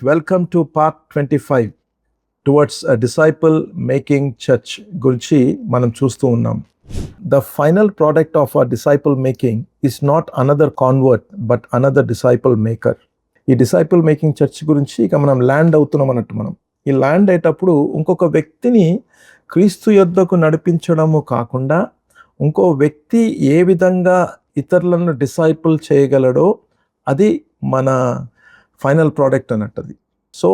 Welcome to part 25 towards disciple making church గురించి మనం చూస్తూ ఉన్నాం. The final product of a disciple making is not another convert but another disciple maker. ఈ disciple making church గురించి ఇక మనం land అవుతున్నాం అన్నట్టు. మనం ఈ ల్యాండ్ అయ్యేటప్పుడు ఇంకొక వ్యక్తిని క్రీస్తు యొద్దకు నడిపించడము కాకుండా ఇంకో వ్యక్తి ఏ విధంగా ఇతరులను డిసైపుల్ చేయగలడో అది మన ఫైనల్ ప్రోడక్ట్ అన్నట్టుది. సో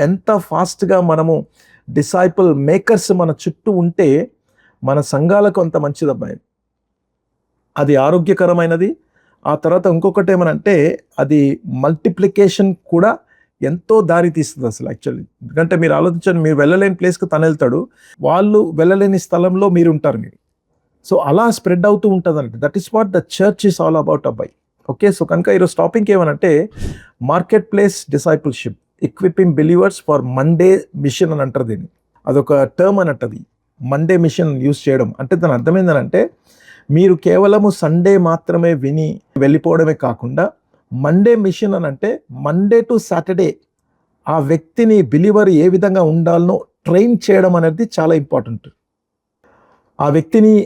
ఎంత ఫాస్ట్గా మనము డిసైపుల్ మేకర్స్ మన చుట్టూ ఉంటే మన సంఘాలకు అంత మంచిది అబ్బాయి. అది ఆరోగ్యకరమైనది. ఆ తర్వాత ఇంకొకటి ఏమనంటే అది మల్టిప్లికేషన్ కూడా ఎంతో దారి తీస్తుంది అసలు యాక్చువల్లీ. ఎందుకంటే మీరు ఆలోచించండి, మీరు వెళ్ళలేని ప్లేస్కి తను వెళ్తాడు, వాళ్ళు వెళ్ళలేని స్థలంలో మీరు ఉంటారు. మీరు సో అలా స్ప్రెడ్ అవుతూ ఉంటుంది అన్నట్టు. That is what the church is all about అబ్బాయి. ఓకే, సో కనుక ఈరోజు టాపిక్ ఏమనంటే market place discipleship, equipping believers for Monday mission అని అంటారు దీన్ని. అదొక టర్మ్ అన్నట్టది, మండే మిషన్ యూజ్ చేయడం. అంటే దాని అర్థం ఏంటంటే మీరు కేవలము సండే మాత్రమే విని వెళ్ళిపోవడమే కాకుండా మండే మిషన్ అని అంటే మండే టు సాటర్డే ఆ వ్యక్తిని బిలీవర్ ఏ విధంగా ఉండాలనో ట్రైన్ చేయడం అనేది చాలా ఇంపార్టెంట్. ఆ వ్యక్తిని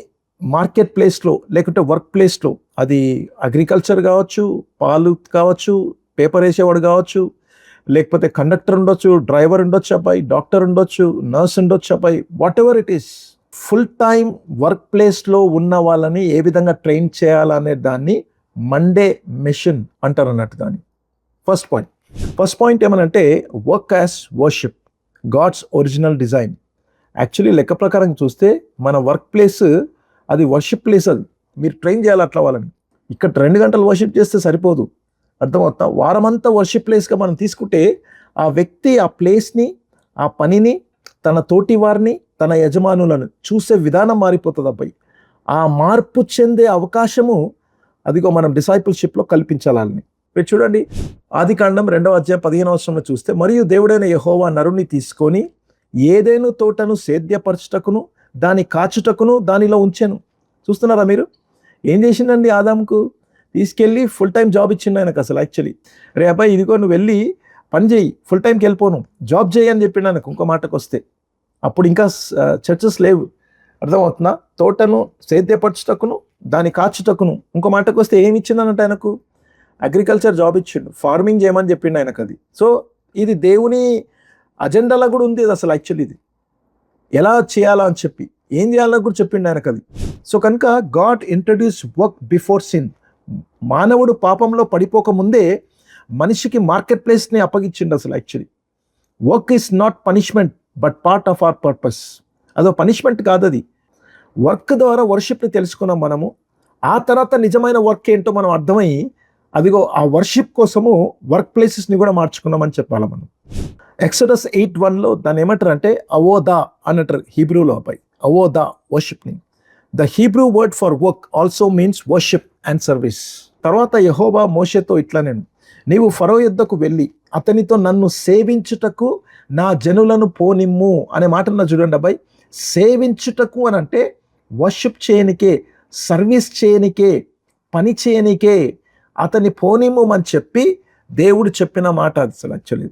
మార్కెట్ ప్లేస్లో లేకుంటే వర్క్ ప్లేస్లో, అది అగ్రికల్చర్ కావచ్చు, పాలు కావచ్చు, పేపర్ వేసేవాడు కావచ్చు, లేకపోతే కండక్టర్ ఉండొచ్చు, డ్రైవర్ ఉండొచ్చు అబ్బాయి, డాక్టర్ ఉండొచ్చు, నర్స్ ఉండొచ్చు అబ్బాయి, what ever it is, full time work ప్లేస్లో ఉన్న వాళ్ళని ఏ విధంగా ట్రైన్ చేయాలనే దాన్ని మండే మిషన్ అంటారు అన్నట్టు. దాన్ని ఫస్ట్ పాయింట్ ఏమనంటే work as worship, God's original design. Actually లెక్క ప్రకారం చూస్తే మన వర్క్ ప్లేస్ అది వర్షిప్ ప్లేస్. అది మీరు ట్రైన్ చేయాలి అట్లా వాళ్ళని. ఇక్కడ 2 గంటలు వర్షిప్ చేస్తే సరిపోదు, అర్థమవుతా. వారమంతా వర్షిప్ ప్లేస్గా మనం తీసుకుంటే ఆ వ్యక్తి ఆ ప్లేస్ని, ఆ పనిని, తన తోటి వారిని, తన యజమానులను చూసే విధానం మారిపోతుంది అబ్బాయి. ఆ మార్పు చెందే అవకాశము అదిగో మనం డిసైపుల్షిప్లో కల్పించాలని. మీరు చూడండి, ఆదికాండం 2వ అధ్యాయం 15వ వచనంలో చూస్తే, మరియు దేవుడైన యెహోవా నరుని తీసుకొని ఏదైను తోటను సేద్యపరచుటకును దాని కాచుటకును దానిలో ఉంచాను. చూస్తున్నారా మీరు? ఏం చేసిందండి ఆదాముకు? తీసుకెళ్ళి ఫుల్ టైం జాబ్ ఇచ్చిండు ఆయనకు. అసలు యాక్చువల్లీ రే అబ్బాయి ఇదిగో నువ్వు వెళ్ళి పని చేయి, ఫుల్ టైంకి వెళ్ళిపోను, జాబ్ చేయి అని చెప్పిండు ఆయనకు. ఇంకో మాటకు వస్తే అప్పుడు ఇంకా చర్చెస్ లేవు, అర్థమవుతుందా? తోటను సేద్యపరచుటకును దాని కాచుటకును. ఇంకో మాటకు వస్తే ఏమి ఇచ్చిందనంటే ఆయనకు అగ్రికల్చర్ జాబ్ ఇచ్చిండు, ఫార్మింగ్ చేయమని చెప్పిండు ఆయనకు. అది సో ఇది దేవుని అజెండాలో కూడా ఉంది అది అసలు యాక్చువల్లీ. ఇది ఎలా చేయాలా అని చెప్పి, ఏం చేయాలో కూడా చెప్పిండు ఆయనకు అది. సో కనుక God introduce work before sin. మానవుడు పాపంలో పడిపోకముందే మనిషికి మార్కెట్ ప్లేస్ని అప్పగించిండు అసలు actually. Work is not punishment but part of our purpose. అదో పనిష్మెంట్ కాదు అది. వర్క్ ద్వారా వర్షిప్ని తెలుసుకున్నాం మనము. ఆ తర్వాత నిజమైన వర్క్ ఏంటో మనం అర్థమై అదిగో ఆ వర్షిప్ కోసము వర్క్ ప్లేసెస్ని కూడా మార్చుకున్నామని చెప్పాలి మనం. ఎక్సోడస్ 8:1లో దాన్ని ఏమంటారు అంటే అవోదా అన్నట్టు హీబ్రూలో అబ్బాయి. అవోదా వర్షిప్ని. The Hebrew word for work also means worship and service. తర్వాత యెహోవా మోషేతో ఇట్లా, నీవు ఫరో యొద్దకు వెళ్ళి అతనితో నన్ను సేవించుటకు నా జనులను పోనిమ్ము అనే మాట చూడండి అబ్బాయి. సేవించుటకు అని అంటే వర్షిప్ చేయనికే, సర్వీస్ చేయనికే, పని చేయనికే అతని పోనిమ్ము అని చెప్పి దేవుడు చెప్పిన మాట అది అసలు యాక్చువల్లీ.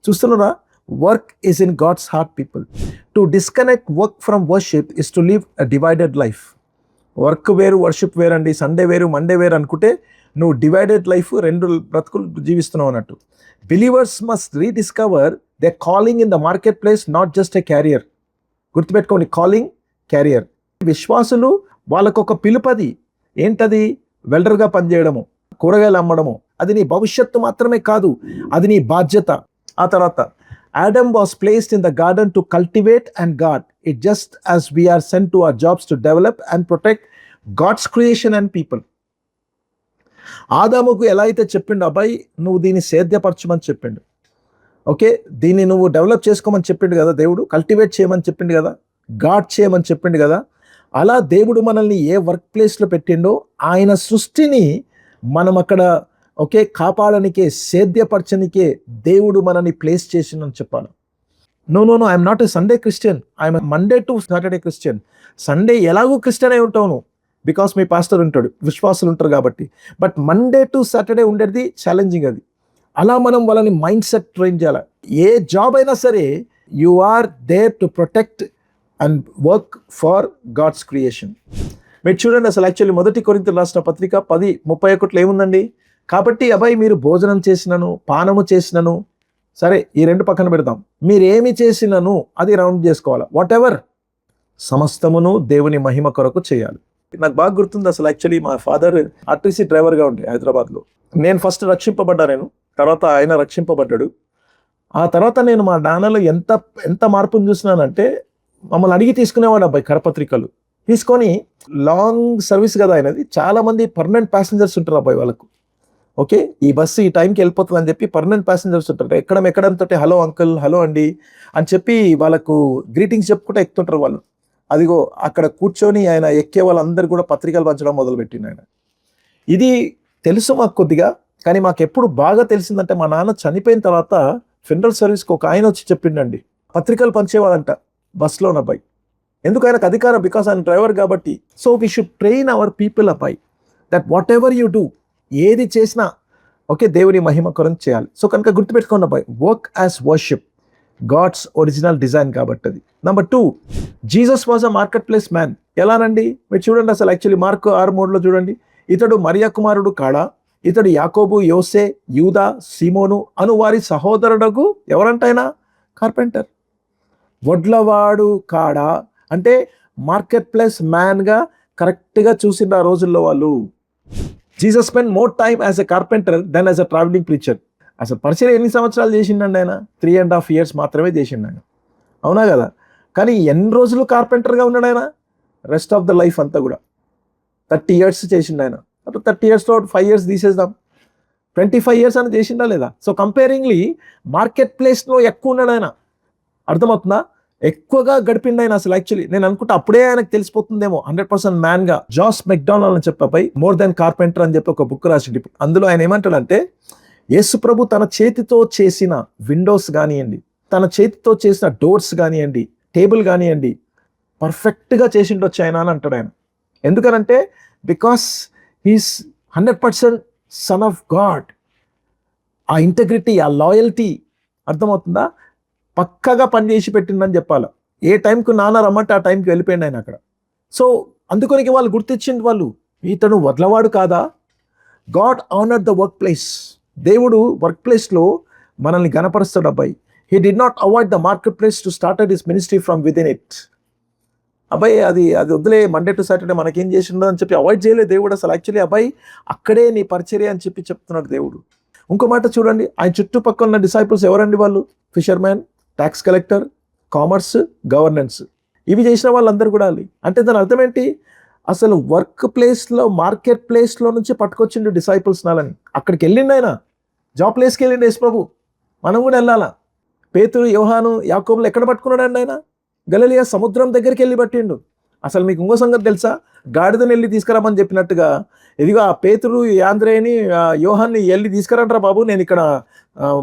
చూస్తున్నారా? Work is in God's heart people. To disconnect work from worship is to live a divided life. Work వేరు, వర్షిప్ వేరండి, సండే వేరు, మండే వేరు అనుకుంటే నువ్వు డివైడెడ్ లైఫ్, 2 బ్రతుకులు జీవిస్తున్నావు అన్నట్టు. Believers must rediscover their calling in the market place, not just a career. గుర్తుపెట్టుకోండి, కాలింగ్, క్యారియర్. విశ్వాసులు వాళ్ళకు ఒక పిలుపది. ఏంటది? వెల్డర్గా పనిచేయడము, కూరగాయలు అమ్మడము. అది నీ భవిష్యత్తు మాత్రమే కాదు, అది నీ బాధ్యత. ఆ తర్వాత Adam was placed in the garden to cultivate and guard it, just as we are sent to our jobs to develop and protect God's creation and people. ఆదాముకు ఎలా అయితే చెప్పిండు అబ్బాయి, నువ్వు దీన్ని సేద్యపరచమని చెప్పిండు, ఓకే, దీన్ని నువ్వు డెవలప్ చేసుకోమని చెప్పిండు కదా దేవుడు, కల్టివేట్ చేయమని చెప్పిండు కదా, గాడ్ చేయమని చెప్పిండు కదా. అలా దేవుడు మనల్ని ఏ వర్క్ ప్లేస్లో పెట్టిండో ఆయన సృష్టిని మనం అక్కడ ఓకే కాపాడనికే, సేద్యపరచనికే దేవుడు మనల్ని ప్లేస్ చేసిందని చెప్పాలి. No I'm not a Sunday Christian, I'm Monday to Saturday Christian. Sunday ఎలాగో క్రిస్టియన్ అయి ఉంటావు నువ్వు, బికాస్ మీ పాస్టర్ ఉంటాడు, విశ్వాసులు ఉంటారు కాబట్టి. బట్ మండే టు సాటర్డే ఉండేది ఛాలెంజింగ్ అది. అలా మనం వాళ్ళని మైండ్ సెట్ ట్రైన్ చేయాలి. ఏ జాబ్ అయినా సరే you are there to protect and work for God's creation. మీరు చూడండి, అసలు యాక్చువల్లీ 1 కొరింథీయులకు రాసిన పత్రిక 10:31 ఏముందండి? కాబట్టి అబ్బాయి మీరు భోజనం చేసినను పానము చేసినను, సరే ఈ రెండు పక్కన పెడతాం, మీరేమి చేసినను అది రౌండ్ చేసుకోవాలి. వాట్ ఎవర్ సమస్తమును దేవుని మహిమ కొరకు చేయాలి. నాకు బాగా గుర్తుంది, అసలు యాక్చువల్లీ మా ఫాదర్ ఆర్టీసీ డ్రైవర్గా ఉండే హైదరాబాద్లో. నేను ఫస్ట్ రక్షింపబడ్డా, తర్వాత ఆయన రక్షింపబడ్డాడు. ఆ తర్వాత నేను మా నాన్నలో ఎంత మార్పును చూసినానంటే, మమ్మల్ని అడిగి తీసుకునేవాడు అబ్బాయి కరపత్రికలు తీసుకొని. లాంగ్ సర్వీస్ కదా ఆయనది, చాలామంది పర్మనెంట్ ప్యాసింజర్స్ ఉంటారు అబ్బాయి వాళ్ళకు. ఓకే, ఈ బస్సు ఈ టైంకి వెళ్ళిపోతుంది అని చెప్పి పర్మనెంట్ ప్యాసింజర్స్ ఉంటారు. ఎక్కడంతో హలో అంకుల్, హలో అండి అని చెప్పి వాళ్ళకు గ్రీటింగ్స్ చెప్పుకుంటూ ఎక్కుతుంటారు వాళ్ళు. అదిగో అక్కడ కూర్చొని ఆయన ఎక్కే వాళ్ళందరూ కూడా పత్రికలు పంచడం మొదలుపెట్టిండు ఆయన. ఇది తెలుసు మాకు కొద్దిగా, కానీ మాకు ఎప్పుడు బాగా తెలిసిందంటే మా నాన్న చనిపోయిన తర్వాత ఫెడరల్ సర్వీస్కి ఒక ఆయన వచ్చి చెప్పిండండి, పత్రికలు పంచేవాళ్ళంట బస్లో అబ్బాయి. ఎందుకు? ఆయనకు అధికారం, బికాస్ ఆయన డ్రైవర్ కాబట్టి. So we should train our people అబ్బాయి that whatever you do, ఏది చేసినా ఓకే దేవుని మహిమ కొరకు చేయాలి. సో కనుక గుర్తుపెట్టుకోండి అబ్బాయి, work as worship, God's original design కాబట్టి అది. Number 2, Jesus was a market place man. ఎలానండి? మీరు చూడండి, అసలు యాక్చువల్లీ మార్కు 6:3 చూడండి, ఇతడు మరియా కుమారుడు కాడా, ఇతడు యాకోబు, యోసే, యూదా, సీమోను అను వారి సహోదరుడకు ఎవరంటైనా కార్పెంటర్. వడ్లవాడు కాడా అంటే మార్కెట్ ప్లేస్ మ్యాన్గా కరెక్ట్గా చూసిన ఆ రోజుల్లో వాళ్ళు. Jesus spend more time as a carpenter then as a travelling preacher. అసలు పరిచయం ఎన్ని సంవత్సరాలు చేసిండండి ఆయన? 3.5 years మాత్రమే చేసిండు ఆయన, అవునా కదా? కానీ ఎన్ని రోజులు కార్పెంటర్గా ఉన్నాడు ఆయన? రెస్ట్ ఆఫ్ ద లైఫ్ అంతా కూడా 30 years చేసిండు ఆయన. అప్పుడు 30 yearsలో 5 years తీసేద్దాం, 25 years అని చేసిండా లేదా? సో కంపేరింగ్లీ మార్కెట్ ప్లేస్లో ఎక్కువ ఉన్నాడు ఆయన. అర్థమవుతుందా? ఎక్కువగా గడిపిండు ఆయన. అసలు యాక్చువల్లీ నేను అనుకుంటా అప్పుడే ఆయనకు తెలిసిపోతుందేమో 100% మ్యాన్గా. జాస్ మెక్డానల్డ్ అని చెప్పాపై మోర్ దెన్ కార్పెంటర్ అని చెప్పి ఒక బుక్ రాసిండు. అందులో ఆయన ఏమంటాడంటే, యేసు ప్రభు తన చేతితో చేసిన విండోస్ కానివ్వండి, తన చేతితో చేసిన డోర్స్ కానివ్వండి, టేబుల్ కానివ్వండి, పర్ఫెక్ట్గా చేసిండొచ్చు ఆయన అని అంటాడు ఆయన. ఎందుకనంటే because he's 100% son of God. ఆ ఇంటగ్రిటీ, ఆ లాయల్టీ, అర్థమవుతుందా? పక్కగా పనిచేసి పెట్టిందని చెప్పాలి. ఏ టైంకు నాన్న రమ్మంటే ఆ టైంకి వెళ్ళిపోయింది ఆయన అక్కడ. సో అందుకొనికి వాళ్ళు గుర్తించింది, వాళ్ళు ఇతను వదలవాడు కాదా. God honoured the work place. దేవుడు వర్క్ ప్లేస్లో మనల్ని గణపరుస్తాడు అబ్బాయి. He did not avoid the market place to started his ministry from with in it. అబ్బాయి అది వదిలే, మండే టు సాటర్డే మనకేం చేసిండో అని చెప్పి అవాయిడ్ చేయలేదు దేవుడు. అసలు యాక్చువల్లీ అబ్బాయి అక్కడే నీ పరిచర్య అని చెప్పి చెప్తున్నాడు దేవుడు. ఇంకో మాట చూడండి, ఆయన చుట్టుపక్కల ఉన్న డిసైపుల్స్ ఎవరండి? వాళ్ళు fisherman, tax collector, commerce, governance, ఇవి చేసిన వాళ్ళందరూ కూడా. అంటే దాని అర్థం ఏంటి? అసలు వర్క్ ప్లేస్లో, మార్కెట్ ప్లేస్లో నుంచి పట్టుకొచ్చిండు డిసైపుల్స్ నాలని. అక్కడికి వెళ్ళిండు ఆయన, జాబ్ ప్లేస్కి వెళ్ళిండు యేసు ప్రభు. మనం కూడా వెళ్ళాలా? పేతురు, యోహాను, యాకోబులు ఎక్కడ పట్టుకున్నాడండి ఆయన? గలిలయ సముద్రం దగ్గరికి వెళ్ళి పట్టిండు. అసలు మీకు ఇంకో సంగతి తెలుసా? గాడిదని వెళ్ళి తీసుకురామని చెప్పినట్టుగా, ఇదిగో ఆ పేతురు, యాంద్రేని, యోహాన్ని వెళ్ళి తీసుకురంటారా బాబు, నేను ఇక్కడ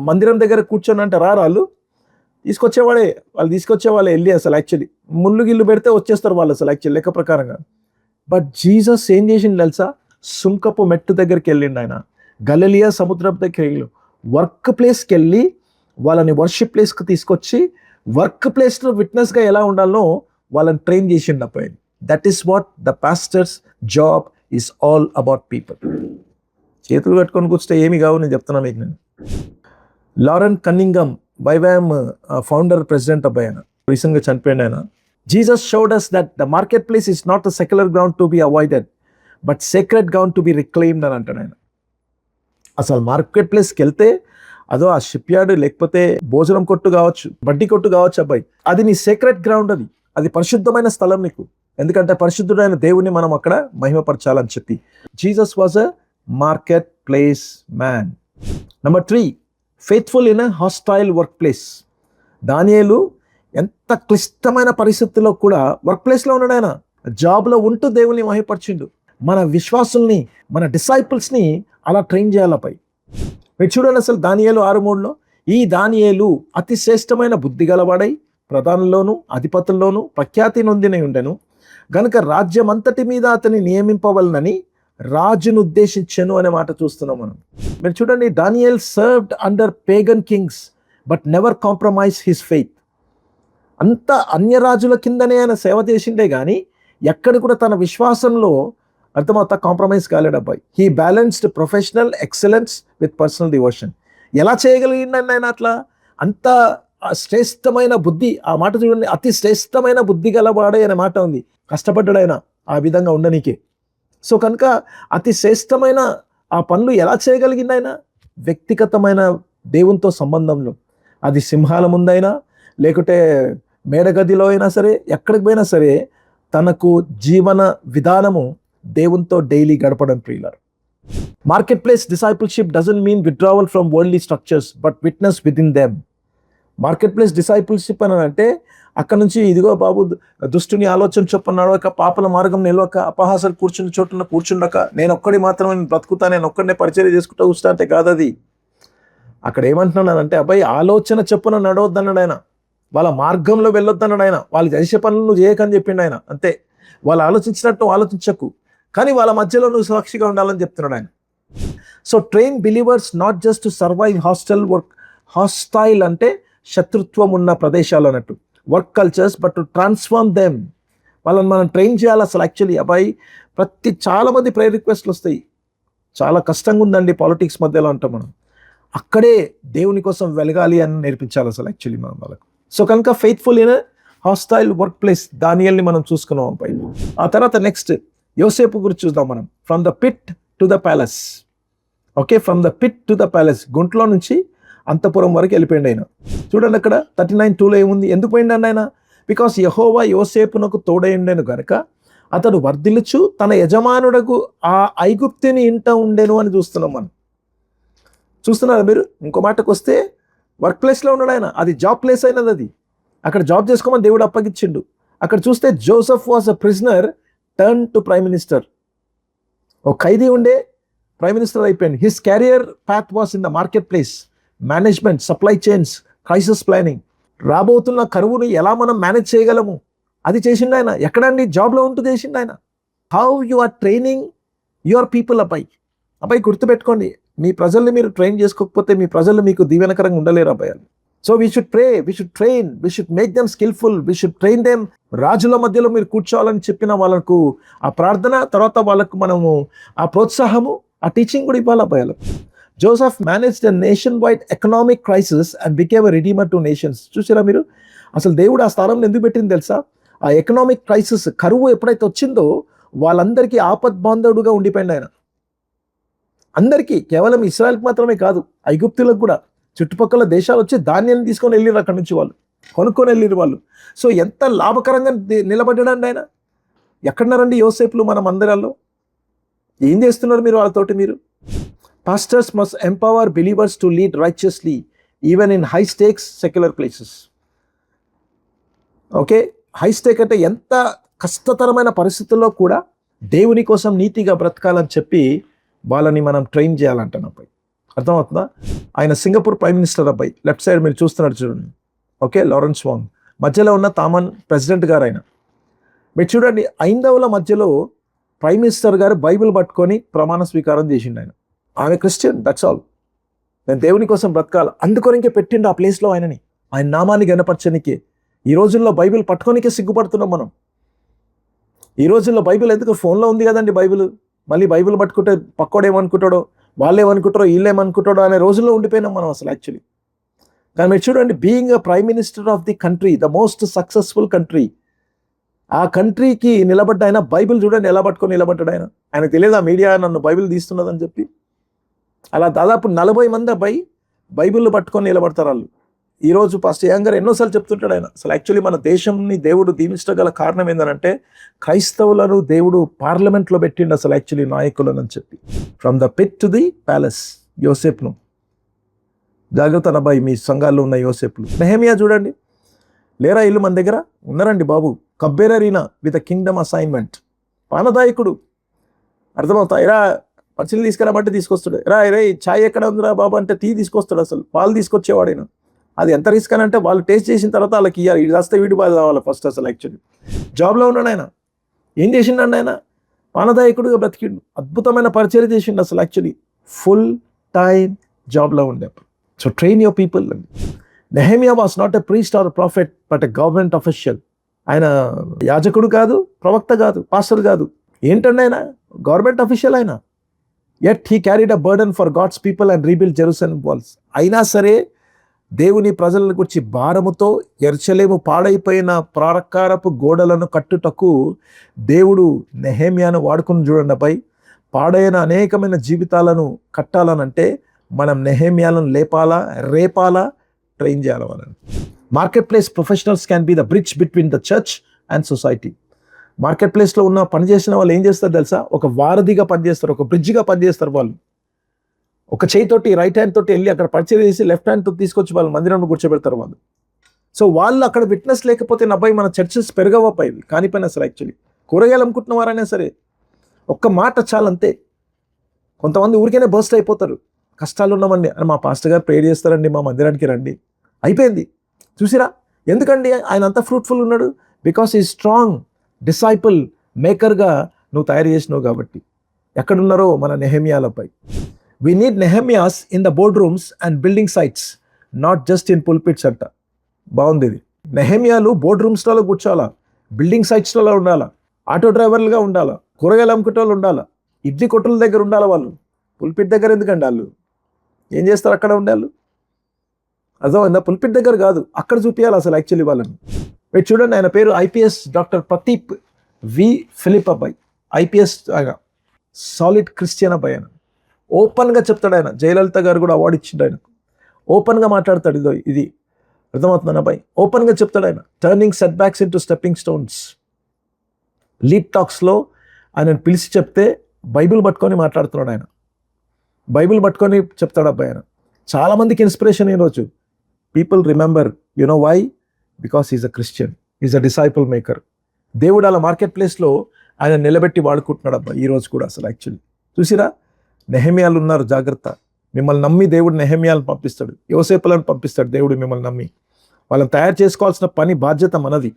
మందిరం దగ్గర కూర్చొని అంటే రాళ్ళు వాళ్ళు తీసుకొచ్చేవాళ్ళే వెళ్ళి. అసలు యాక్చువల్లీ ముళ్ళు గిల్లు పెడితే వచ్చేస్తారు వాళ్ళు అసలు యాక్చువల్లీ లెక్క ప్రకారంగా. బట్ జీసస్ ఏం చేసిండు తెలుసా? సుంకపు మెట్టు దగ్గరికి వెళ్ళిండు ఆయన, గలిలయ సముద్రం దగ్గరికి వెళ్ళి వర్క్ ప్లేస్కి వెళ్ళి వాళ్ళని వర్షిప్ ప్లేస్కి తీసుకొచ్చి వర్క్ ప్లేస్లో విట్నెస్గా ఎలా ఉండాలో వాళ్ళని ట్రైన్ చేసిండు అబ్బాయి. That is what the pastors job is all about people. చేతులు కట్టుకొని కూర్చుంటే ఏమి కావు, నేను చెప్తున్నా మీకు. నేను లారెన్ కన్నింగమ్ బైవామ్ ఫౌండర్, ప్రెసిడెంట్ అబ్బాయి ఆయన, రీసెంట్గా చనిపోయింది ఆయన. Jesus showed us that the market place is not a secular ground to be avoided but sacred ground to be reclaimed అని అంటాడు ఆయన. అసలు మార్కెట్ ప్లేస్కి వెళ్తే అదో ఆ షిప్ యార్డ్, లేకపోతే భోజనం కొట్టు కావచ్చు, బడ్డీ కొట్టు కావచ్చు అబ్బాయి, అది నీ సేక్రెడ్ గ్రౌండ్, అది పరిశుద్ధమైన స్థలం నీకు. ఎందుకంటే పరిశుద్ధుడైన దేవుని మనం అక్కడ మహిమపరచాలని చెప్పి. Jesus was a market place man. Number 3, faithful in a hostile work place. దానియేలు ఎంత క్లిష్టమైన పరిస్థితుల్లో కూడా వర్క్ ప్లేస్లో ఉన్నాడు ఆయన. జాబ్లో ఉంటూ దేవుని మహిమపరిచిండు. మన విశ్వాసుల్ని, మన డిసైపుల్స్ని అలా ట్రైన్ చేయాలపై. మీరు చూడండి, అసలు దానియేలు 6:3 ఈ దానియేలు అతి శ్రేష్టమైన బుద్ధి గలవాడై ప్రధానుల్లోనూ అధిపతుల్లోనూ ప్రఖ్యాతి నొందిన ఉండెను గనుక రాజ్యమంతటి మీద అతని నియమింపవలనని రాజును ఉద్దేశించెను అనే మాట చూస్తున్నాం మనం. మీరు చూడండి, Daniel served under pagan Kings but never compromise his faith. అంత అన్యరాజుల కిందనే ఆయన సేవ చేసిండే కానీ ఎక్కడ కూడా తన విశ్వాసంలో అర్థమవుతా కాంప్రమైజ్ కాలేడు అబ్బాయి. He balanced professional excellence with personal devotion. ఎలా చేయగలిగిందండి ఆయన అట్లా? అంత శ్రేష్టమైన బుద్ధి, ఆ మాట చూడండి, అతి శ్రేష్టమైన బుద్ధి గలవాడే అనే మాట ఉంది. కష్టపడ్డాడు ఆయన ఆ విధంగా ఉండనీకే. సో కనుక అతి శ్రేష్టమైన ఆ పనులు ఎలా చేయగలిగింది ఆయన? వ్యక్తిగతమైన దేవునితో సంబంధంలో, అది సింహాల ముందైనా లేకుంటే మేడగదిలో అయినా సరే, ఎక్కడికి పోయినా సరే తనకు జీవన విధానము దేవునితో డైలీ గడపడం. ప్రియులారు, market place discipleship doesn't mean withdrawal from worldly structures but witness within them. Market place discipleship అని అంటే అక్కడ నుంచి ఇదిగో బాబు దుష్టుని ఆలోచన చొప్పున నడవక, పాపల మార్గం నిలవక, అపహాసాలు కూర్చుని చోటున కూర్చుండక, నేను ఒక్కడి మాత్రమే బ్రతుకుతా, నేను ఒక్కడినే పరిచయం చేసుకుంటూ కూర్చుంటా అంటే కాదు అది. అక్కడ ఏమంటున్నానంటే అబ్బాయి ఆలోచన చొప్పున నడవద్దన్నాడు ఆయన, వాళ్ళ మార్గంలో వెళ్ళొద్దన్నాడు ఆయన, వాళ్ళు చేసే పనులు నువ్వు చేయకని చెప్పిండు ఆయన. అంతే, వాళ్ళు ఆలోచించినట్టు ఆలోచించకు, కానీ వాళ్ళ మధ్యలో నువ్వు సాక్షిగా ఉండాలని చెప్తున్నాడు ఆయన. So train believers not just to survive hostel work. Hostile అంటే శత్రుత్వం ఉన్న ప్రదేశాలు అన్నట్టు, work cultures, but to transform them. వాళ్ళని మనం ట్రైన్ చేయాలి. అసలు యాక్చువల్లీ అబ్బాయి చాలామంది ప్రేయర్ రిక్వెస్ట్లు వస్తాయి, చాలా కష్టంగా ఉందండి పాలిటిక్స్ మధ్యలో అంటాం మనం. అక్కడే దేవుని కోసం వెలగాలి అని నేర్పించాలి అసలు యాక్చువల్లీ మనం వాళ్ళకు. సో కనుక faithful in hostile work place దానియేల్ని మనం చూసుకున్నాం అబ్బాయి. ఆ తర్వాత నెక్స్ట్ యోసేపు గురించి చూద్దాం మనం. From the pit to the palace. Okay, from the pit to the palace, గుంట్లో నుంచి అంతపురం వరకు వెళ్ళిపోయింది ఆయన. చూడండి అక్కడ 39:2 ఏముంది? ఎందుకు పోయిండండి ఆయన? బికాస్ యెహోవా యోసేపునకు తోడైండెను గనుక అతడు వర్ధిల్లుచు తన యజమానుడకు ఆ ఐగుప్తుని ఇంట ఉండెను అని చూస్తున్నాం మనం. చూస్తున్నారా మీరు? ఇంకో మాటకు వస్తే వర్క్ ప్లేస్లో ఉన్నాడు ఆయన, అది జాబ్ ప్లేస్ అయినది, అది అక్కడ జాబ్ చేసుకోమని దేవుడు అప్పగించిండు. అక్కడ చూస్తే Joseph was a prisoner turn to prime minister. ఒక ఖైదీ ఉండే ప్రైమ్ మినిస్టర్ అయిపోయింది. His career path was in the market place, management, supply chains, crisis planning. రాబోతున్న కరువుని ఎలా మనం మేనేజ్ చేయగలము అది చేసిండు ఆయన. ఎక్కడండి? జాబ్లో ఉంటూ చేసిండు ఆయన. How you are training your people. అబ్బాయి గుర్తుపెట్టుకోండి, మీ ప్రజల్ని మీరు ట్రైన్ చేసుకోకపోతే మీ ప్రజలు మీకు దీవెనకరంగా ఉండలేరు అబ్బాయి. So we should pray, we should train, we should make them skilful, we should train them. రాజుల మధ్యలో మీరు కూర్చోవాలని చెప్పిన వాళ్ళకు ఆ ప్రార్థన, తర్వాత వాళ్ళకు మనము ఆ ప్రోత్సాహము, ఆ టీచింగ్ కూడా ఇవ్వాలి అబ్బాయి. Joseph managed a nation wide economic crisis and became a redeemer to nations. చూసారా మీరు? అసలు దేవుడు ఆ స్థానంలో ఎందుకు పెట్టింది తెలుసా? ఆ ఎకనామిక్ క్రైసిస్, కరువు ఎప్పుడైతే వచ్చిందో వాళ్ళందరికీ ఆపద్బాంధవుడుగా ఉండిపోయింది ఆయన. అందరికీ, కేవలం ఇస్రాయల్కి మాత్రమే కాదు, ఐగుప్తులకు కూడా, చుట్టుపక్కల దేశాలు వచ్చి ధాన్యాన్ని తీసుకొని వెళ్ళిరు అక్కడి నుంచి, వాళ్ళు కొనుక్కొని వెళ్ళిరు వాళ్ళు. సో ఎంత లాభకరంగా నిలబడ్డాడండి ఆయన. ఎక్కడున్నారండి యోసేపులు మన మందిరాల్లో? ఏం చేస్తున్నారు మీరు వాళ్ళతోటి? మీరు pastors must empower believers to lead righteously even in high stakes secular places. Okay, high stake అంటే ఎంత కష్టతరమైన పరిస్థితుల్లో కూడా దేవుని కోసం నీతిగా బ్రతకాలని చెప్పి వాళ్ళని మనం ట్రైన్ చేయాలంటాను అబ్బాయి. అర్థమవుతుందా? ఆయన సింగపూర్ ప్రైమ్ మినిస్టర్ అబ్బాయి. లెఫ్ట్ సైడ్ మీరు చూస్తున్నారు చూడండి. Okay, Lawrence Wong. మధ్యలో ఉన్న తామన్ ప్రెసిడెంట్ గారు ఆయన. మీరు చూడండి, ఐందవుల మధ్యలో ప్రైమ్ మినిస్టర్ గారు బైబిల్ పట్టుకొని ప్రమాణ స్వీకారం చేసిండు ఆయన. ఆమె క్రిస్టియన్, దట్స్ ఆల్. నేను దేవుని కోసం బ్రతకాలి, అందుకొనికే పెట్టిండు ఆ ప్లేస్లో ఆయనని, ఆయన నామాన్ని గణపరచనికే. ఈ రోజుల్లో బైబిల్ పట్టుకోనికే సిగ్గుపడుతున్నాం మనం. ఈ రోజుల్లో బైబిల్ ఎందుకు? ఫోన్లో ఉంది కదండి బైబిల్. మళ్ళీ బైబిల్ పట్టుకుంటే పక్కోడు ఏమనుకుంటాడో, వాళ్ళు ఏమనుకుంటారో, వీళ్ళు ఏమనుకుంటాడో అనే రోజుల్లో ఉండిపోయినాం మనం అసలు యాక్చువల్లీ. కానీ మీరు చూడండి, being a prime minister of the country, the most successful country, ఆ కంట్రీకి నిలబడ్డ ఆయన బైబిల్ చూడండి ఎలా పట్టుకొని నిలబడ్డాడు ఆయన. ఆయనకు తెలియదు ఆ మీడియా నన్ను బైబిల్ తీస్తున్నదని చెప్పి. అలా దాదాపు 40 మంది అబ్బాయి బైబిల్ పట్టుకొని నిలబడతారు వాళ్ళు. ఈరోజు పాస్టర్ యాంగర్ ఎన్నోసార్లు చెప్తుంటాడు ఆయన, అసలు యాక్చువల్లీ మన దేశంని దేవుడు దీవించగల కారణం ఏంటంటే క్రైస్తవులను దేవుడు పార్లమెంట్లో పెట్టిండు అసలు యాక్చువల్లీ నాయకులను అని చెప్పి. From the pit to the palace, యోసేపును జాగ్రత్త అబ్బాయి, మీ సంఘాల్లో ఉన్న యోసేపులు. నెహెమియా చూడండి, లేరా ఇల్లు మన దగ్గర ఉన్నారండి బాబు. కబ్బెరరీనా విత్ అ కింగ్డమ్ అసైన్మెంట్, పానదాయకుడు. అర్థమవుతా? ఇరా పచ్చిలు తీసుకురామంటే తీసుకొస్తాడు. రే ఛాయ్ ఎక్కడ ఉందిరా బాబు అంటే టీ తీసుకొస్తాడు. అసలు పాలు తీసుకొచ్చేవాడు ఆయన. అది ఎంత రిస్క్ అని అంటే వాళ్ళు టేస్ట్ చేసిన తర్వాత వాళ్ళకి ఇవ్వాలి. ఇది వస్తే వీడి బాధ కావాలి ఫస్ట్ అసలు యాక్చువల్లీ. జాబ్లో ఉన్నాడు ఆయన. ఏం చేసిండండి ఆయన? పానదాయకుడుగా బ్రతికిండు, అద్భుతమైన పరిచయం చేసిండు. అసలు యాక్చువల్లీ ఫుల్ టైం జాబ్లో ఉండే. So train your people. Nehemiah was not a priest or prophet but a government official. ఆయన యాజకుడు కాదు, ప్రవక్త కాదు, పాస్టర్ కాదు. ఏంటండి ఆయన? గవర్నమెంట్ అఫీషియల్ ఆయన. Yet he carried a burden for God's people and rebuild Jerusalem walls. అయినా సరే దేవుని ప్రజల గురించి భారముతో యెరూషలేము పాడైపోయిన ప్రాకారపు గోడలను కట్టుటకు దేవుడు నెహెమియాను వాడుకుని. చూడండి అబ్బాయి, పాడైన అనేకమైన జీవితాలను కట్టాలనంటే మనం నెహెమియాలను లేపాలా, రేపాలా, ట్రైన్ చేయాలి వాళ్ళని. Market place professionals can be the bridge between the church and society. Market ప్లేస్లో ఉన్న పనిచేసిన వాళ్ళు ఏం చేస్తారు తెలుసా? ఒక వారధిగా పనిచేస్తారు, ఒక బ్రిడ్జ్గా పనిచేస్తారు. వాళ్ళు ఒక చేయితోటి రైట్ హ్యాండ్ తోటి వెళ్ళి అక్కడ పరిచయం చేసి లెఫ్ట్ హ్యాండ్ తోటి తీసుకొచ్చి వాళ్ళు మందిరంలో కూర్చోబెడతారు వాళ్ళు. సో వాళ్ళు అక్కడ విట్నెస్ లేకపోతే అబ్బాయి మన చర్చెస్ పెరగవప్పాయి కానిపోయినా సరే. యాక్చువల్లీ కూరగాయలు అమ్ముకుంటున్న వారైనా సరే ఒక్క మాట చాలంతే. కొంతమంది ఊరికైనా బర్స్ట్ అయిపోతారు, కష్టాలు ఉన్నామండి అని మా పాస్టర్ గారు ప్రేయర్ చేస్తారండి, మా మందిరానికి రండి, అయిపోయింది. చూసిరా ఎందుకండి ఆయన అంత ఫ్రూట్ఫుల్ ఉన్నాడు? బికాస్ ఈ స్ట్రాంగ్ డిసైపుల్ మేకర్గా నువ్వు తయారు చేసినావు కాబట్టి. ఎక్కడున్నారో మన నెహెమియాలపై. We need Nehemiahs in the boardrooms and building sites, not just in pulpits అంట. బాగుంది ఇది. నెహెమియాలు బోర్డ్ రూమ్స్లలో కూర్చోాలా, బిల్డింగ్ సైట్స్లలో ఉండాలా, ఆటో డ్రైవర్లుగా ఉండాలా, కూరగాయలు అమ్ముకునే వాళ్ళు ఉండాలా, ఇడ్లీ కొట్టుల దగ్గర ఉండాలి. వాళ్ళు పుల్పిట్ దగ్గర ఎందుకండి? వాళ్ళు ఏం చేస్తారు అక్కడ ఉండాలి? అర్థమైందా? పుల్పిట్ దగ్గర కాదు, అక్కడ చూపించాలి అసలు యాక్చువల్లీ వాళ్ళని. మీరు చూడండి, ఆయన పేరు ఐపీఎస్ డాక్టర్ ప్రదీప్ వి ఫిలిప్ అబ్బాయి. ఐపీఎస్ సాలిడ్ క్రిస్టియన్ అబ్బాయి. ఆయన ఓపెన్గా చెప్తాడు. ఆయన జయలలిత గారు కూడా అవార్డు ఇచ్చిండు ఆయనకు. ఓపెన్గా మాట్లాడతాడు. ఇది అర్థమవుతుందని అబ్బాయి ఓపెన్గా చెప్తాడు. ఆయన turning setbacks into stepping stones. Lead టాక్స్లో ఆయనను పిలిచి చెప్తే బైబిల్ పట్టుకొని మాట్లాడుతున్నాడు. ఆయన బైబిల్ పట్టుకొని చెప్తాడు అబ్బాయి. ఆయన చాలామందికి ఇన్స్పిరేషన్ ఈరోజు. People remember, you know why? Because is a Christian, is a disciple maker. దేవుడు అలా మార్కెట్ ప్లేస్లో ఆయన నిలబెట్టి వాడుకుంటున్నాడు అబ్బాయి ఈరోజు కూడా. అసలు యాక్చువల్లీ చూసిరా, నెహెమియాలు ఉన్నారు, జాగ్రత్త. మిమ్మల్ని నమ్మి దేవుడు నెహెమియాలను పంపిస్తాడు, యోసేపులను పంపిస్తాడు దేవుడు మిమ్మల్ని నమ్మి. వాళ్ళని తయారు చేసుకోవాల్సిన పని, బాధ్యత మనది.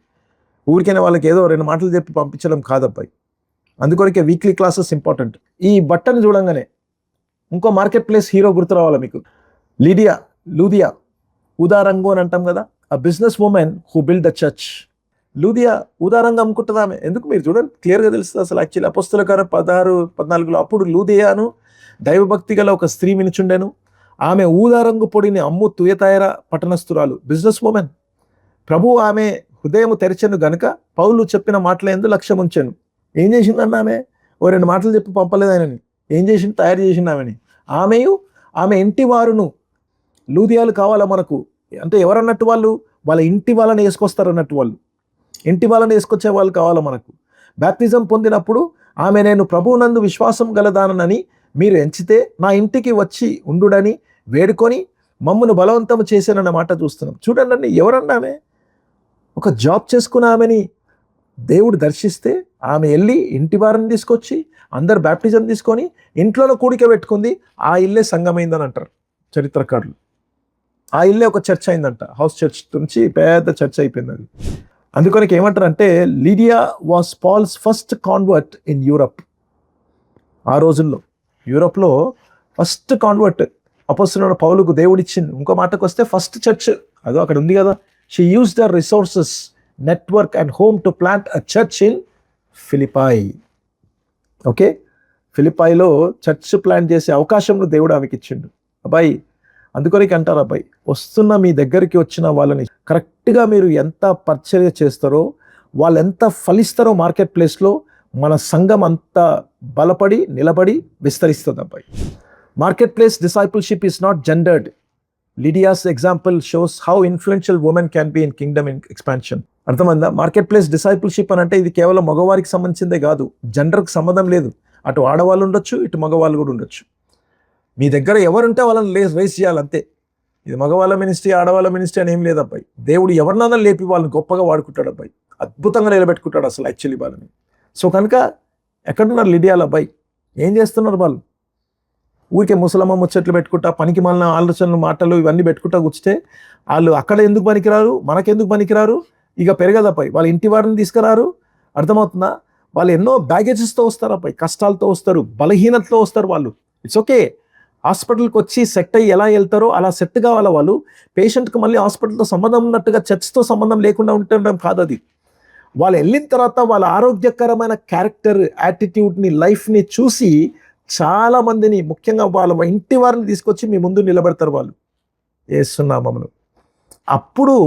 ఊరికైనా వాళ్ళకి ఏదో 2 మాటలు చెప్పి పంపించడం కాదబ్బాయి. అందుకొరకే వీక్లీ క్లాసెస్ ఇంపార్టెంట్. ఈ బట్టను చూడంగానే ఇంకో మార్కెట్ ప్లేస్ హీరో గుర్తు రావాలి మీకు. లూదియా ఉదారంగు అని అంటాం కదా, ఆ business women who build the church. లూదియా ఉదారంగా అమ్ముకుంటుంది ఆమె. ఎందుకు మీరు చూడండి, క్లియర్గా తెలుస్తుంది అసలు యాక్చువల్లీ. అపోస్తల కార్యం 16-14 అప్పుడు లూదియాను దైవభక్తి గల ఒక స్త్రీ వినుచుండెను. ఆమె ఊదారంగు పొడిని అమ్ము తుయతైర పట్టణస్థురాలు, బిజినెస్ ఉమెన్. ప్రభు ఆమె హృదయం తెరిచెను గనుక పౌలు చెప్పిన మాటలందు లక్ష్యం ఉంచాను. ఏం చేసిందన్న ఆమె? 2 మాటలు చెప్పి పంపలేదు ఆయనని. ఏం చేసింది? తయారు చేసింది ఆమెని. ఆమె ఇంటి వారును. లూదియాలు కావాలా మనకు అంటే ఎవరన్నట్టు? వాళ్ళు వాళ్ళ ఇంటి వాళ్ళని వేసుకొస్తారు అన్నట్టు. వాళ్ళు ఇంటి వాళ్ళని వేసుకొచ్చే వాళ్ళు కావాలా మనకు. బ్యాప్టిజం పొందినప్పుడు ఆమె నేను ప్రభువునందు విశ్వాసం గలదానని మీరు ఎంచితే నా ఇంటికి వచ్చి ఉండుడని వేడుకొని మమ్మను బలవంతం చేశానన్న మాట చూస్తున్నాం. చూడండి, ఎవరన్నా ఆమె? ఒక జాబ్ చేసుకున్న ఆమెని దేవుడు దర్శిస్తే ఆమె వెళ్ళి ఇంటి వారిని తీసుకొచ్చి అందరు బ్యాప్టిజం తీసుకొని ఇంట్లోనే కూడిక పెట్టుకుంది. ఆ ఇల్లే సంఘమైందని అంటారు చరిత్రకారులు. ఆ ఇల్లే ఒక చర్చ్ అయిందంట. హౌస్ చర్చ్ నుంచి పెద్ద చర్చ్ అయిపోయింది అది. అందుకనికి ఏమంటారంటే Lydia was Paul's first convert in Europe. ఆ రోజుల్లో యూరప్లో ఫస్ట్ కాన్వర్ట్ అపోస్తలుడైన పౌలుకు దేవుడిచ్చింది. ఇంకో మాటకు వస్తే ఫస్ట్ చర్చ్ అదో అక్కడ ఉంది కదా. She used her resources, network and home to plant a church in Philippi. Okay, ఫిలిపాయిలో చర్చ్ ప్లాంట్ చేసే అవకాశంలో దేవుడు ఆమెకి ఇచ్చిండు అబ్బాయి. అందుకొరికి అంటారు అబ్బాయి, వస్తున్న మీ దగ్గరికి వచ్చిన వాళ్ళని కరెక్ట్గా మీరు ఎంత పరిచర్య చేస్తారో, వాళ్ళు ఎంత ఫలిస్తారో మార్కెట్ ప్లేస్లో మన సంఘం అంత బలపడి నిలబడి విస్తరిస్తుంది అబ్బాయి. Market place discipleship is not gendered. Lydia's example shows how influential women can be in kingdom in expansion. అర్థమైందా? మార్కెట్ ప్లేస్ డిసైపుల్షిప్ అని అంటే ఇది కేవలం మగవారికి సంబంధించిందే కాదు, జెండర్కి సంబంధం లేదు. అటు ఆడవాళ్ళు ఉండొచ్చు, ఇటు మగవాళ్ళు కూడా ఉండొచ్చు. మీ దగ్గర ఎవరుంటే వాళ్ళని రేస్ చేయాలంతే. ఇది మగవాళ్ళ మినిస్ట్రీ, ఆడవాళ్ళ మినిస్ట్రీ అని ఏం లేదు అబ్బాయి. దేవుడు ఎవరినైనా లేపి వాళ్ళని గొప్పగా వాడుకుంటాడు అబ్బాయి, అద్భుతంగా నిలబెట్టుకుంటాడు అసలు యాక్చువల్లీ వాళ్ళని. సో కనుక ఎక్కడున్నారు లిడియాల అబ్బాయి? ఏం చేస్తున్నారు వాళ్ళు? ఊరికే ముసలమ్మ ముచ్చట్లు పెట్టుకుంటా, పనికి మాలిన ఆలోచనలు, మాటలు ఇవన్నీ పెట్టుకుంటా కూర్చుంటే వాళ్ళు అక్కడ ఎందుకు పనికిరారు, మనకెందుకు పనికిరారు? ఇక పెరగదబ్బాయి. వాళ్ళ ఇంటి వారిని తీసుకురారు. అర్థమవుతుందా? వాళ్ళు ఎన్నో బ్యాగేజెస్తో వస్తారు అబ్బాయి, కష్టాలతో వస్తారు, బలహీనతతో వస్తారు వాళ్ళు. ఇట్స్ ఓకే, హాస్పిటల్కి వచ్చి సెట్ అయ్యి ఎలా వెళ్తారో అలా సెట్ కావాలా వాళ్ళు. పేషెంట్కి మళ్ళీ హాస్పిటల్తో సంబంధం ఉన్నట్టుగా చర్చ్తో సంబంధం లేకుండా ఉండడం కాదు అది. వాళ్ళు వెళ్ళిన తర్వాత వాళ్ళ ఆరోగ్యకరమైన క్యారెక్టర్, యాటిట్యూడ్ని, లైఫ్ని చూసి చాలామందిని, ముఖ్యంగా వాళ్ళ ఇంటి వారిని తీసుకొచ్చి మీ ముందు నిలబెడతారు వాళ్ళు యేసు నామములో. అప్పుడు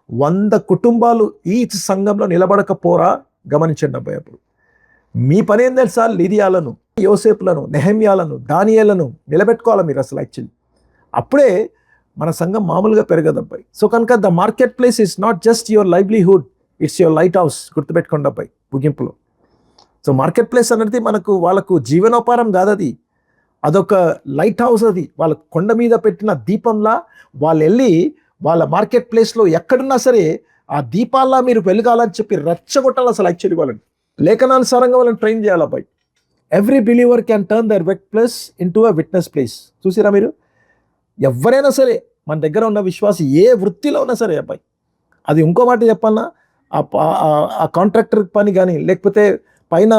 100 కుటుంబాలు ఈ సంఘంలో నిలబడకపోరా గమనించండి అబ్బాయి. అప్పుడు మీ పని ఏం తెలుసా? లిదియాలను, యోసేపులను, నెహమ్యాలను, దానియేలను నిలబెట్టుకోవాలి మీరు అసలు యాక్చువల్లీ. అప్పుడే మన సంఘం మామూలుగా పెరగదు అబ్బాయి. సో కనుక the market place is not just your livelihood, it's your light house. గుర్తుపెట్టుకోండి అబ్బాయి ముగింపులో. సో మార్కెట్ ప్లేస్ అనేది వాళ్ళకు జీవనోపారం కాదు, అది అదొక లైట్ హౌస్. అది వాళ్ళ కొండ మీద పెట్టిన దీపంలా వాళ్ళు వెళ్ళి వాళ్ళ మార్కెట్ ప్లేస్లో ఎక్కడున్నా సరే ఆ దీపాల్లా మీరు వెలగాలని చెప్పి రెచ్చగొట్టాలి అసలు యాక్చువల్లీ వాళ్ళని. లేఖనానుసారంగా వాళ్ళని ట్రైన్ చేయాలి అబ్బాయి. Every believer can turn their work place into a witness place. చూసిరా మీరు? ఎవరైనా సరే మన దగ్గర ఉన్న విశ్వాసి ఏ వృత్తిలో ఉన్నా సరే అబ్బాయి, అది ఇంకో మాట చెప్పాలన్నా, ఆ కాంట్రాక్టర్ పని కానీ, లేకపోతే పైన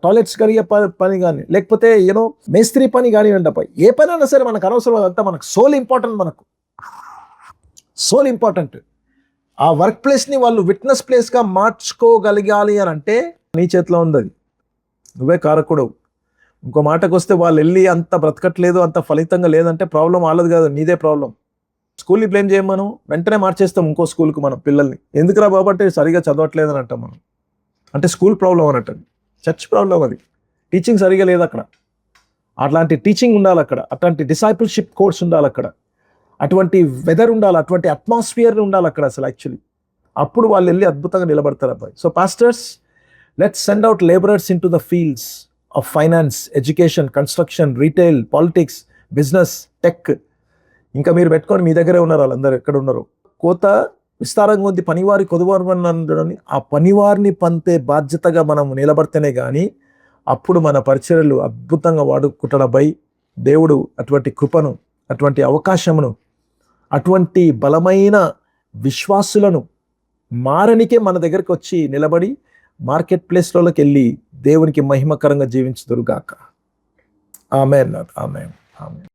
టాయిలెట్స్ కడిగే పని కానీ, లేకపోతే యూనో మేస్త్రి పని కానివ్వండి అబ్బాయి, ఏ పని అయినా సరే మనకు అనవసరం. అంతా మనకు సోల్ ఇంపార్టెంట్, మనకు సోల్ ఇంపార్టెంట్. ఆ వర్క్ ప్లేస్ని వాళ్ళు విట్నెస్ ప్లేస్గా మార్చుకోగలగాలి అని అంటే నీ చేతిలో ఉంది అది, నువ్వే కారకుడవు. ఇంకో మాటకు వస్తే వాళ్ళు వెళ్ళి అంత బ్రతకట్లేదు, అంత ఫలితంగా లేదంటే ప్రాబ్లం వాళ్ళది కాదు, నీదే ప్రాబ్లం. స్కూల్ని బ్లేమ్ చేయం, మనం వెంటనే మార్చేస్తాం ఇంకో స్కూల్కి మనం పిల్లల్ని. ఎందుకురా బాబు అంటే సరిగా చదవట్లేదు అని అంటాం మనం. అంటే స్కూల్ ప్రాబ్లం అన్నట్టు, చర్చ్ ప్రాబ్లం అది. టీచింగ్ సరిగా లేదు అక్కడ. అట్లాంటి టీచింగ్ ఉండాలి అక్కడ, అట్లాంటి డిసైపుల్షిప్ కోర్స్ ఉండాలి అక్కడ, అటువంటి వెదర్ ఉండాలి, అటువంటి అట్మాస్ఫియర్ ఉండాలి అక్కడ అసలు యాక్చువల్లీ. అప్పుడు వాళ్ళు వెళ్ళి అద్భుతంగా నిలబడతారు అబ్బాయి. So pastors, let's send out labourers in to the fields of finance, education, construction, retail, politics, business, tech. ఇంకా మీరు పెట్టుకొని మీ దగ్గరే ఉన్నారు వాళ్ళందరూ ఎక్కడ ఉన్నారు. కోత విస్తారంగా ఉంది, పనివారి కొదువారని, ఆ పనివారిని పంపే బాధ్యతగా మనం నిలబడితేనే కానీ అప్పుడు మన పరిచర్యలు అద్భుతంగా వాడుకుంటాడబ్బాయి. దేవుడు అటువంటి కృపను, అటువంటి అవకాశమును, అటువంటి బలమైన విశ్వాసులను మారనికే మన దగ్గరికి వచ్చి నిలబడి మార్కెట్ ప్లేస్లోకి వెళ్ళి దేవునికి మహిమకరంగా జీవించుదురుగాక. ఆమేన్. ఆమేన్. ఆమేన్.